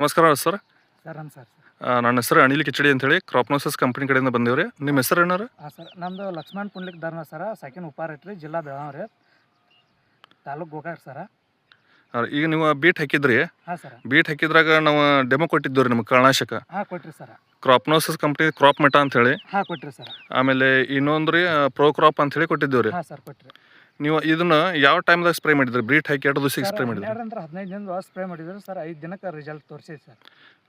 ನಮಸ್ಕಾರ sir. Sir ನಮಸ್ಕಾರ sir. ನನ್ನ ಹೆಸರು ಅನಿಲ್ ಕಿಚಡಿ ಅಂತೇಳಿ ಕ್ರಾಪ್ನೋಸಿಸ್ ಕಂಪ್ನಿ ಕಡೆಯಿಂದ ಬಂದೇವ್ರಿ. ನಿಮ್ಮ ಹೆಸರು ಏನಾರು? ಹಾಂ ಸರ್, ನಮ್ಮದು ಲಕ್ಷ್ಮಣ್ ಪುಂಡ್ಲಿಕ್ ಧರ್ಮ ಸರ, ಸೆಕೆಂಡ್ ಉಪಾರೇಟ್ರಿ, ಜಿಲ್ಲಾ ಬೆಳಗಾವಿ ರೀ, ತಾಲೂಕು ಗೋಕಾಕ್ ಸರ. ಈಗ ನೀವು ಬೀಟ್ ಹಾಕಿದ್ರಿ. ಹಾಂ ಸರ್. ಬೀಟ್ ಹಾಕಿದ್ರಾಗ ನಾವು ಡೆಮೋ ಕೊಟ್ಟಿದ್ದು ರೀ ನಿಮ್ಗೆ ಕೀಟನಾಶಕ. ಹಾಂ ಕೊಟ್ರಿ ಸರ್. ಕ್ರಾಪ್ನೋಸಿಸ್ ಕಂಪ್ನಿ ಕ್ರಾಪ್ ಮೆಟಾ ಅಂತೇಳಿ. ಹಾಂ ಕೊಟ್ರಿ ಸರ್. ಆಮೇಲೆ ಇನ್ನೊಂದು ರೀ ಪ್ರೋ ಕ್ರಾಪ್ ಅಂತೇಳಿ ಕೊಟ್ಟಿದ್ದೇವೆ ರೀ. ಹಾಂ ಸರ್ ಕೊಟ್ರಿ. ನೀವು ಇದನ್ನ ಯಾವ ಟೈಮ್ದಾಗ ಸ್ಪ್ರೇ ಮಾಡಿದ್ರಿ? ಬೀಟ್ ಹಾಕಿ 2 ದಿವಸಕ್ಕೆ ಸ್ಪ್ರೇ ಮಾಡಿದ್ರಿ? 15 ದಿನದ ಸ್ಪ್ರೇ ಮಾಡಿದ್ರು ಸರ್. 5 ದಿನಕ್ಕೆ ರಿಸಲ್ಟ್ ತೋರಿಸಿದೆ ಸರ್.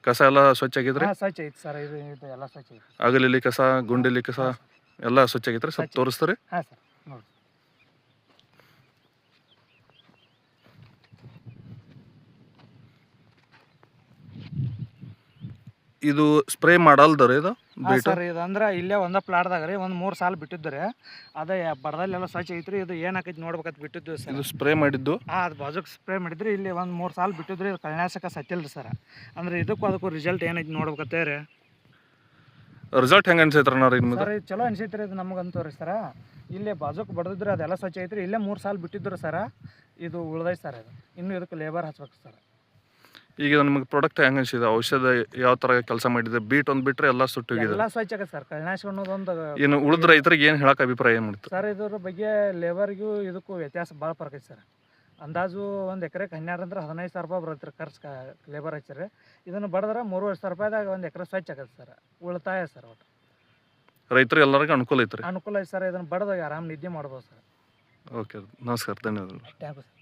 ಕಸ ಎಲ್ಲ ಸ್ವಚ್ಛ ಆಗಿದ್ರಿ? ಹಾಂ ಸ್ವಚ್ಛ ಐತಿ ಸರ್. ಇದು ಎಲ್ಲ ಸ್ವಚ್ಛ ಐತಿ. ಅಗಲಿಲಿ ಕಸ, ಗುಂಡಿಲಿ ಕಸ ಎಲ್ಲ ಸ್ವಚ್ಛ ಆಗಿತ್ರಿ? ಸ್ವಲ್ಪ ತೋರಿಸ್ತಾರೆ? ಹಾಂ ಸರ್ ನೋಡಿ. ಇದು ಸ್ಪ್ರೇ ಮಾಡಲ್ದರಿ ಇದು ಬೀಟ್? ಸರ್ ಇದು ಅಂದ್ರೆ ಇಲ್ಲೇ ಒಂದೇ ಪ್ಲಾಟ್ದಾಗ ರೀ ಒಂದು 3 ಸಾಲ ಬಿಟ್ಟಿದ್ದು ರೀ. ಅದೇ ಬಡದಲ್ಲೆಲ್ಲ ಸ್ವಚ್ಛ ಐತ್ರಿ. ಇದು ಏನಾಕೈತಿ ನೋಡ್ಬೇಕಂತ ಬಿಟ್ಟಿದ್ದು ಸರ್. ಇದು ಸ್ಪ್ರೇ ಮಾಡಿದ್ದು? ಹಾಂ, ಅದು ಬಾಜುಕ್ ಸ್ಪ್ರೇ ಮಾಡಿದ್ರಿ. ಇಲ್ಲಿ ಒಂದು 3 ಸಾಲ ಬಿಟ್ಟಿದ್ರಿ. ಇದು ಕೀಟನಾಶಕ ಸತ್ತಿಲ್ಲ ರೀ ಸರ್. ಅಂದ್ರೆ ಅದಕ್ಕೂ ರಿಸಲ್ಟ್ ಏನೈತಿ ನೋಡ್ಬೇಕತ್ತೇ ರೀ. ರಿಸಲ್ಟ್ ಹೆಂಗೆ ಅನ್ಸೈತ್ರ ನಿಮ್ಗೆ? ಸರ್ ಇದು ಚಲೋ ಅನ್ಸೈತ್ರಿ. ಇದು ನಮಗಂತೂ ರೀ ಸರ. ಇಲ್ಲೇ ಬಾಜುಕ್ ಬಡ್ದಿದ್ರಿ, ಅದೆಲ್ಲ ಸ್ವಚ್ಛ ಐತ್ರಿ. ಇಲ್ಲೇ 3 ಸಾಲ ಬಿಟ್ಟಿದ್ರು ಸರ. ಇದು ಉಳ್ದೈತೆ ಸರ್. ಇದು ಇನ್ನು ಇದಕ್ಕೆ ಲೇಬರ್ ಹಚ್ಬೇಕು ಸರ್. ಈಗ ನಿಮಗೆ ಪ್ರಾಡಕ್ಟ್ ಹೆಂಗೆ ಅನ್ಸಿದೆ? ಔಷಧ ಯಾವ ಥರ ಕೆಲಸ ಮಾಡಿದೆ? ಬೀಟ್ ಒಂದು ಬಿಟ್ಟರೆ ಎಲ್ಲ ಸುಟ್ಟೋಗಿದೆ. ಎಲ್ಲ ಸ್ವಚ್ಛ ಆಗತ್ತೆ ಸರ್. ಕೀಟನಾಶಕ ಅನ್ನೋದೊಂದು ಇನ್ನು ಉಳಿದ ರೈತರಿಗೆ ಏನು ಹೇಳಕ್ಕೆ ಅಭಿಪ್ರಾಯ ಮಾಡ್ತು ಸರ್? ಇದ್ರ ಬಗ್ಗೆ ಲೇಬರ್ಗೂ ಇದಕ್ಕೂ ವ್ಯತ್ಯಾಸ ಭಾಳ ಫರಕ್ ಐತೆ ಸರ್. ಅಂದಾಜು ಒಂದು ಎಕರೆಗೆ 12 ಅಂದ್ರೆ 15,000 ರೂಪಾಯಿ ಬರುತ್ತೆ ಖರ್ಚು ಲೇಬರ್ ಹಚ್ಚಿರಿ. ಇದನ್ನು ಬಡಿದ್ರೆ 3,500 ರೂಪಾಯಿದಾಗ ಒಂದು ಎಕರೆ ಸ್ವಚ್ಛ ಆಗತ್ತೆ ಸರ್. ಉಳಿತಾಯ ಸರ್. ಒಟ್ಟು ರೈತರು ಎಲ್ಲರಿಗೂ ಅನುಕೂಲ ಐತ್ರಿ? ಅನುಕೂಲ ಐತೆ ಸರ್. ಇದನ್ನು ಬಡ್ದಾಗ ಆರಾಮ್ ನಿದ್ದೆ ಮಾಡ್ಬೋದು ಸರ್. ಓಕೆ, ನಮಸ್ಕಾರ, ಧನ್ಯವಾದಗಳು. Thank you sir.